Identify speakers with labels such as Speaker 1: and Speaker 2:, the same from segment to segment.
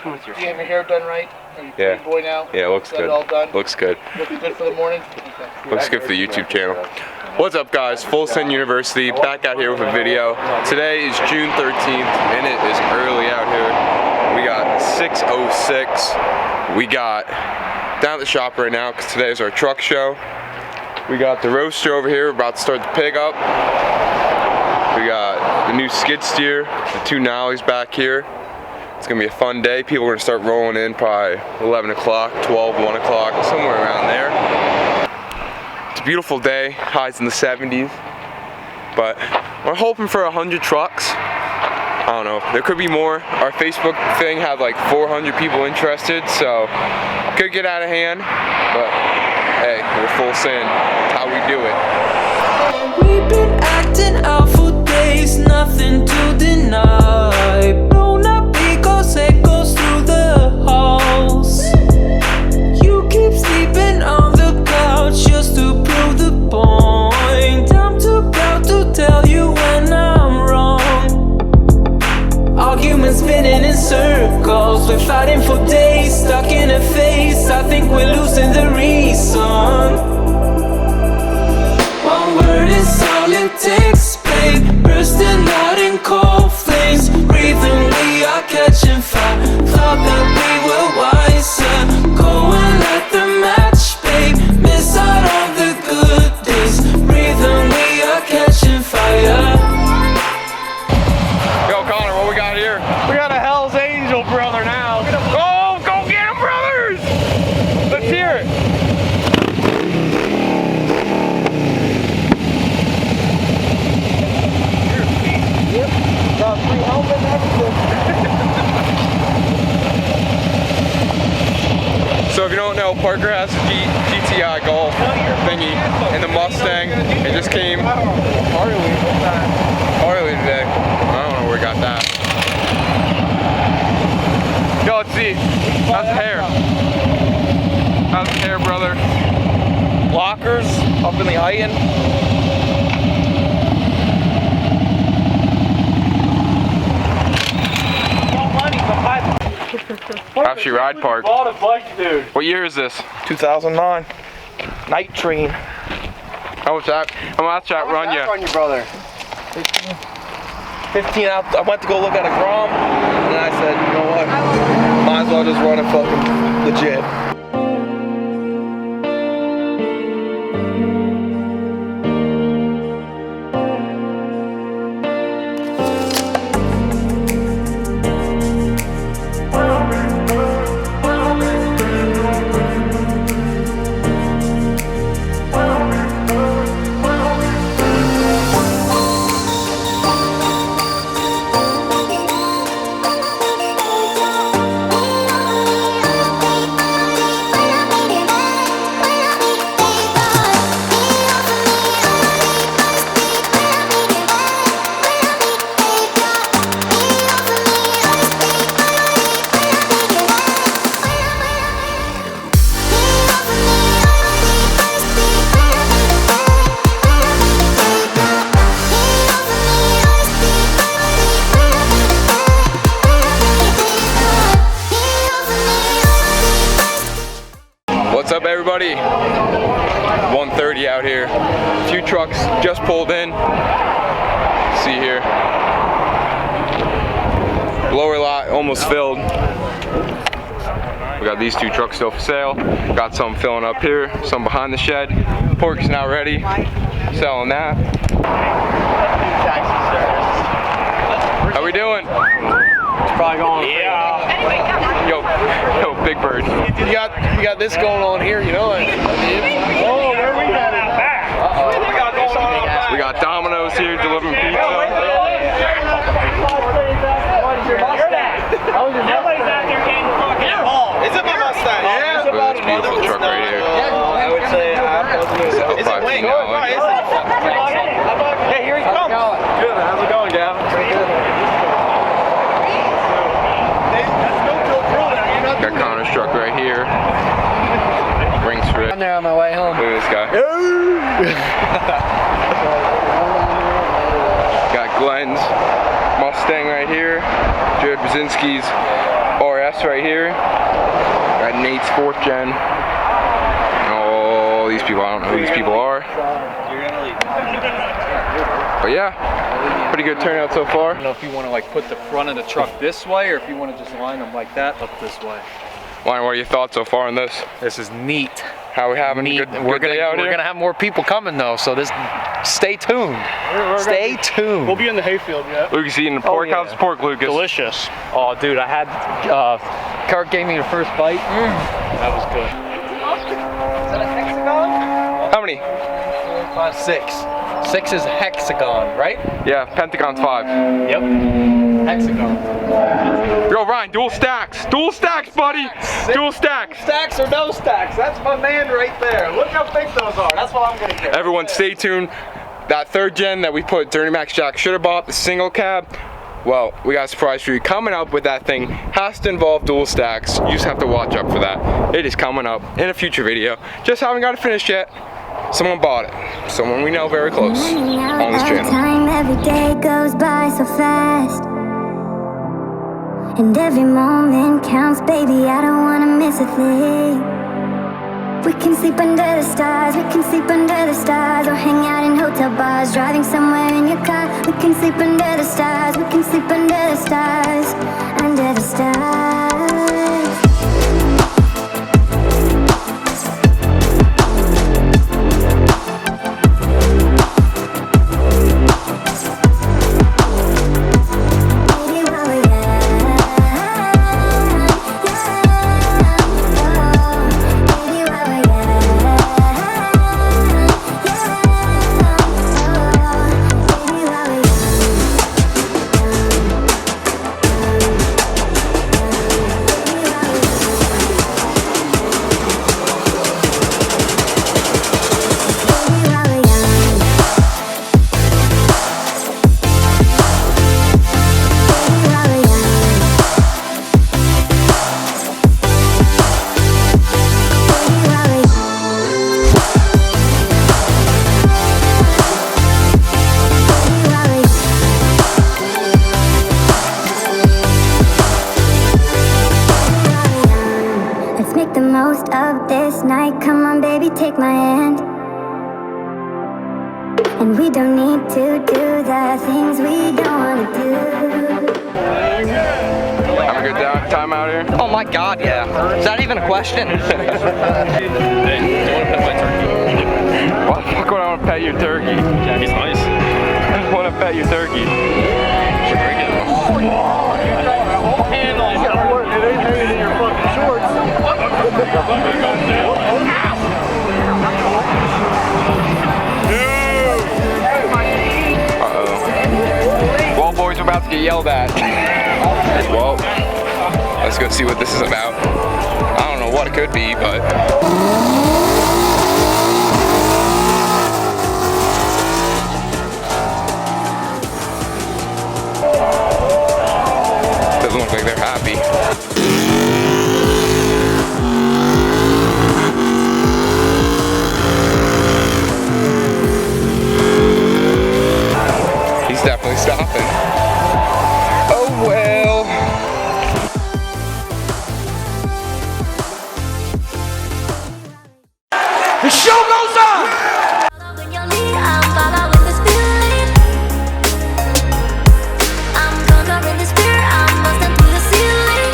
Speaker 1: come with your.
Speaker 2: Do you have your hair done right? Are you
Speaker 3: Yeah.
Speaker 2: a boy now?
Speaker 3: Yeah, it looks
Speaker 2: Is that
Speaker 3: good.
Speaker 2: all done?
Speaker 3: Looks good.
Speaker 2: Looking good for the morning? Okay.
Speaker 3: Looks good for the YouTube channel. What's up, guys? Full Send University, back out here with a video. Today is June 13th, and it is early out here. We got 6:06. We got down at the shop right now because today is our truck show. We got the roaster over here. We're about to start the pig up. We got the new skid steer, the two nollies back here. It's gonna be a fun day. People are gonna start rolling in probably 11 o'clock, 12, 1 o'clock, somewhere around there. It's a beautiful day, highs in the 70s. But we're hoping for 100 trucks. I don't know, there could be more. Our Facebook thing had like 400 people interested, so could get out of hand. But hey, we're full send. That's how we do it.
Speaker 4: We've been acting out for days, nothing to deny. Blown up because echoes through the halls. You keep sleeping on the couch just to prove the point. I'm too proud to tell you when I'm wrong. Arguments spinning in circles, we're fighting for days, stuck in a phase. I think we're losing the reason. One word is all it takes, babe. Bursting out in cold flames, breathing, we are catching fire. Thought that we were wiser. Go and light the match, babe. Miss out on the good days. Breathing, we are catching fire.
Speaker 3: Yo, Connor, what we got here?
Speaker 1: We got a Hell's Angel brother now.
Speaker 3: Oh, go get him, brothers! Let's hear it.
Speaker 2: Got free helmet and everything.
Speaker 3: So if you don't know, Parker has a GTI Golf thingy and the Mustang. It just came Harley today. I don't know where we got that. Yo, let's see. How's the hair? How's the hair, brother?
Speaker 1: Lockers up in the heighten.
Speaker 3: How's your ride park?
Speaker 1: Bought a bike, dude.
Speaker 3: What year is this?
Speaker 1: 2009. Night train.
Speaker 3: How much that run you?
Speaker 2: On your brother.
Speaker 1: 15 out. I went to go look at a Grom, and I said, you know what? Might as well just run it fucking legit.
Speaker 3: What's up, everybody? 1:30 out here. A few trucks just pulled in. See here. Lower lot almost filled. We got these two trucks still for sale. Got some filling up here, some behind the shed. Pork's now ready. Selling that. How we doing?
Speaker 1: It's probably going.
Speaker 3: Yeah. Yo, Big Bird.
Speaker 2: You got this going on here, you know it.
Speaker 1: Oh, where we got it back?
Speaker 3: We got Domino's here delivering pizza.
Speaker 1: Is it my Mustang? Yeah.
Speaker 3: Look at this beautiful truck right here.
Speaker 1: I would say
Speaker 3: Is it
Speaker 1: wing? Hey, here he comes. Good. How's it going, Gavin?
Speaker 3: Got Connor's truck right here. Rings for it.
Speaker 2: I'm there on my way home.
Speaker 3: Look at this guy. Got Glenn's Mustang right here. Jared Brzezinski's RS rest right here. Got Nate's 4th gen. All these people, I don't know who these people are. But yeah, pretty good turnout so far.
Speaker 2: I don't know if you want to like put the front of the truck this way or if you want to just line them like that up this way.
Speaker 3: Ryan, what are your thoughts so far on this?
Speaker 2: This is neat.
Speaker 3: How are we having a good day out here?
Speaker 2: We're gonna have more people coming though, so stay tuned. Stay tuned.
Speaker 5: We'll be in the hayfield yet.
Speaker 3: Lucas eating the pork. How's the pork, Lucas?
Speaker 5: Delicious.
Speaker 2: Oh, dude, I had Kurt gave me the first bite. That was good.
Speaker 3: How many?
Speaker 2: 4, 5, 6. 6 is hexagon, right?
Speaker 3: Yeah, Pentagon's 5.
Speaker 2: Yep. Hexagon.
Speaker 3: Yo, Ryan, dual stacks. Dual stacks, buddy. Dual stacks.
Speaker 5: Stacks or no stacks? That's my man right there. Look how big those are. That's what I'm gonna get.
Speaker 3: Everyone stay tuned. That 3rd gen that we put Dirty Max Jack should have bought, the single cab. Well, we got a surprise for you. Coming up with that thing has to involve dual stacks. You just have to watch up for that. It is coming up in a future video. Just haven't got it finished yet. Someone bought it. Someone we know very close on this channel.
Speaker 6: Time every day goes by so fast, and every moment counts, baby. I don't wanna miss a thing. We can sleep under the stars, we can sleep under the stars, or hang out in hotel bars, driving somewhere in your car. We can sleep under the stars, we can sleep under the stars, under the stars. Take my hand, and we don't need to do the things we don't want to do.
Speaker 3: Have a good time out here?
Speaker 7: Oh my God, yeah. Is that even a question?
Speaker 3: Why the fuck would I want to pet your turkey?
Speaker 5: He's nice.
Speaker 3: I want to pet your turkey. Well, boys, we're about to get yelled at. Well, let's go see what this is about. I don't know what it could be, but... Doesn't look like they're happy. He's definitely stopping. Oh well. The show goes on!
Speaker 6: When you're lead, I'm following this feeling. I'm conquering the spirit, I'm busting through the ceiling.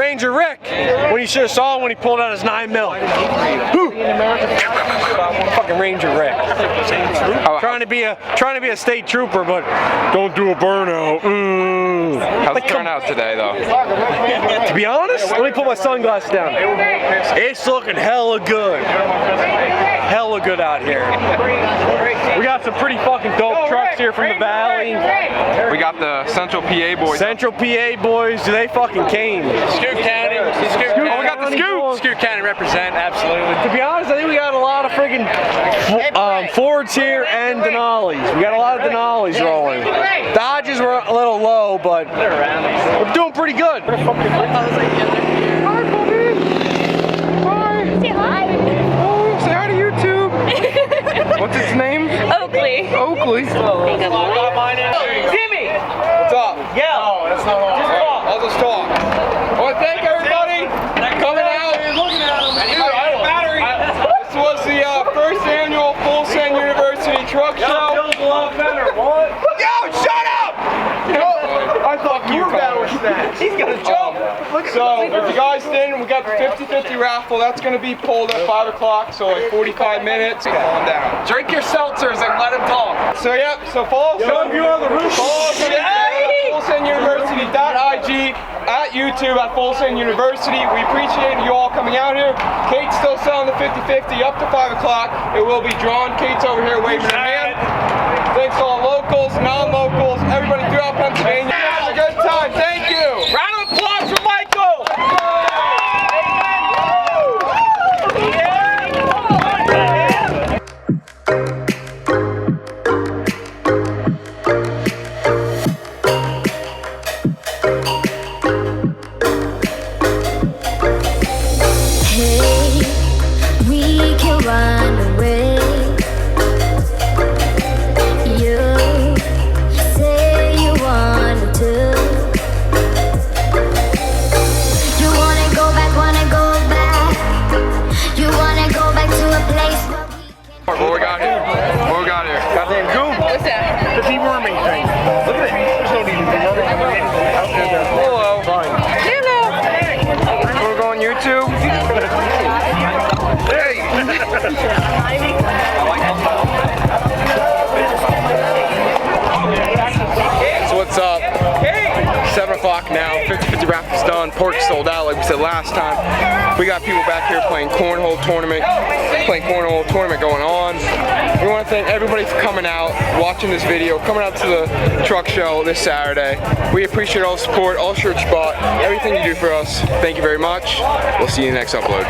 Speaker 8: Ranger Rick, when you should have saw him when he pulled out his 9mm. Fucking Ranger Rick. Trying to be a state trooper, but don't do a burnout.
Speaker 3: How's it turn out today, though?
Speaker 8: To be honest, let me put my sunglasses down. It's looking hella good. Hella good out here. We got some pretty fucking dope trucks here from the valley.
Speaker 3: We got the Central PA boys.
Speaker 8: Central PA boys, they fucking came.
Speaker 2: Scoop County.
Speaker 3: Oh, we got the Scoop.
Speaker 2: Scoop County represent, absolutely.
Speaker 8: To be honest, I think we got a lot of friggin' Fords here and Denali's. We got a lot of Denali's rolling. Dodges were a little low, but we're doing pretty good.
Speaker 9: Say hi.
Speaker 3: Oh, say hi to YouTube. What's its name?
Speaker 9: Oakley.
Speaker 3: Oakley.
Speaker 5: Jimmy!
Speaker 1: What's up?
Speaker 5: Yeah. Oh, that's not all.
Speaker 1: I'll just talk. I want to thank everybody coming out. Dude, this was the first annual Full Send University Truck Show.
Speaker 5: Feels a lot better. What?
Speaker 1: Yo, shut up! I thought you were better with snacks.
Speaker 5: He's gonna jump.
Speaker 1: So, if you guys didn't, we got the 50-50 raffle. That's going to be pulled at 5 o'clock, so like 45 minutes. Calm down.
Speaker 5: Drink your seltzers and let him talk.
Speaker 1: So, yep, so follow us on FullSendUniversity.ig, at YouTube at Full Send University. We appreciate you all coming out here. Kate's still selling the 50-50 up to 5 o'clock. It will be drawn. Kate's over here waving her hand. Thanks to all locals, non-locals, everybody throughout Pennsylvania. Have a good time. Thank you.
Speaker 5: Round of applause for Michael.
Speaker 6: Hey, we can run away. You say you wanted to. You wanna go back, You wanna go back to a place where
Speaker 3: What we got here? What we got here?
Speaker 8: Goddamn goon.
Speaker 9: What's that?
Speaker 8: The deworming thing. Look at it. There's no need to deworming.
Speaker 3: Hello.
Speaker 9: Hello.
Speaker 3: We're going YouTube. Hey. So what's up? 7 o'clock now. 50-50 raffle's done. Pork sold out, like we said last time. We got people back here playing cornhole tournament going on. We want to thank everybody for coming out, watching this video, coming out to the truck show this Saturday. We appreciate all the support, all shirts you bought, everything you do for us. Thank you very much. We'll see you in the next upload.